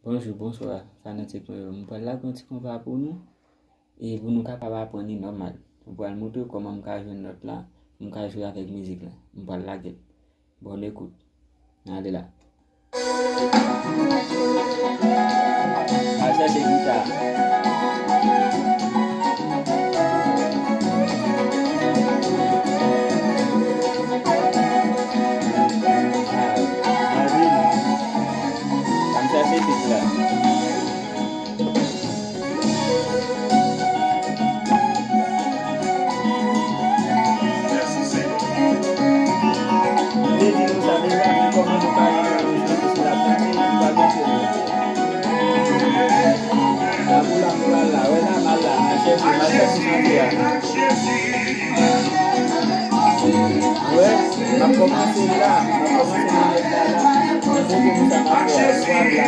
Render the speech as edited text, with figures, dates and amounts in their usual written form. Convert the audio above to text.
Bonjour, bonsoir, fanatique. Je vais là quand on va pour nous et pour nous capables d'apprendre normal. On va le montrer comment on peut jouer une note là, on peut jouer avec musique là. On va la gueule. Bonne écoute. Allez là. Ah, ça c'est guitare. Ouais, on a commencé là, on a commencé là,